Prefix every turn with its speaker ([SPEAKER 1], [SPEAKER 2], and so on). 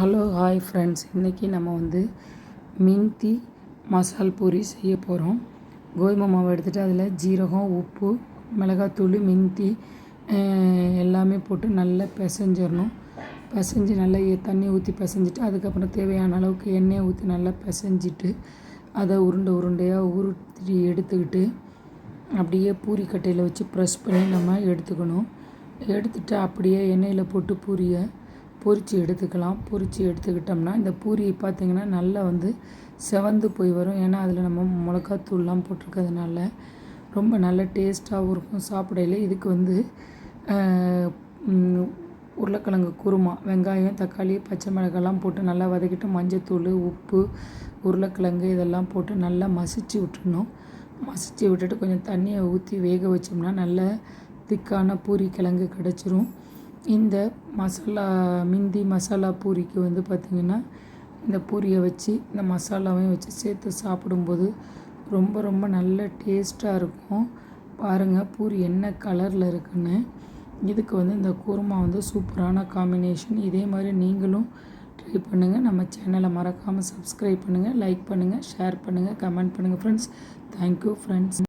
[SPEAKER 1] Hello hi friends, இன்றைக்கி நம்ம மின்த்தி மசால் பூரி செய்ய போகிறோம். கோதுமை மாவு எடுத்துகிட்டு அதில் ஜீரகம், உப்பு, மிளகாத்தூள், மின்த்தி எல்லாமே போட்டு நல்லா பிசைஞ்சிடணும். பிசைஞ்சு நல்லா தண்ணி ஊற்றி பிசைஞ்சிட்டு அதுக்கப்புறம் தேவையான அளவுக்கு எண்ணெயை ஊற்றி நல்லா பிசைஞ்சிட்டு அதை உருண்டையாக உருட்டி எடுத்துக்கிட்டு அப்படியே பூரி கட்டையில் வச்சு ப்ரெஸ் பண்ணி நம்ம எடுத்துக்கணும். எடுத்துகிட்டு அப்படியே எண்ணெயில் போட்டு பூரியை பொரித்து எடுத்துக்கலாம். பொரித்து எடுத்துக்கிட்டோம்னா இந்த பூரி பார்த்திங்கன்னா நல்லா செவந்து போய் வரும். ஏன்னா அதில் நம்ம மிளகாத்தூள்லாம் போட்டிருக்கிறதுனால ரொம்ப நல்ல டேஸ்ட்டாகவும் இருக்கும் சாப்பிடையில. இதுக்கு உருளைக்கிழங்கு குருமா, வெங்காயம், தக்காளி, பச்சை மிளகாய்லாம் போட்டு நல்லா வதக்கிட்டு மஞ்சத்தூள், உப்பு, உருளைக்கிழங்கு இதெல்லாம் போட்டு நல்லா மசிச்சு விட்டுடணும். மசிச்சு விட்டுட்டு கொஞ்சம் தண்ணியை ஊற்றி வேக வச்சோம்னா நல்ல திக்கான பூரி கிழங்கு கிடச்சிரும். இந்த மிந்தி மசாலா பூரிக்கு பார்த்திங்கன்னா இந்த பூரியை வச்சு இந்த மசாலாவையும் வச்சு சேர்த்து சாப்பிடும்போது ரொம்ப ரொம்ப நல்ல டேஸ்ட்டாக இருக்கும். பாருங்கள் பூரி என்ன கலரில் இருக்குன்னு. இதுக்கு இந்த குருமா சூப்பரான காம்பினேஷன். இதே மாதிரி நீங்களும் ட்ரை பண்ணுங்கள். நம்ம சேனலை மறக்காமல் சப்ஸ்கிரைப் பண்ணுங்கள், லைக் பண்ணுங்கள், ஷேர் பண்ணுங்கள், கமெண்ட் பண்ணுங்கள் ஃப்ரெண்ட்ஸ். Thank you friends.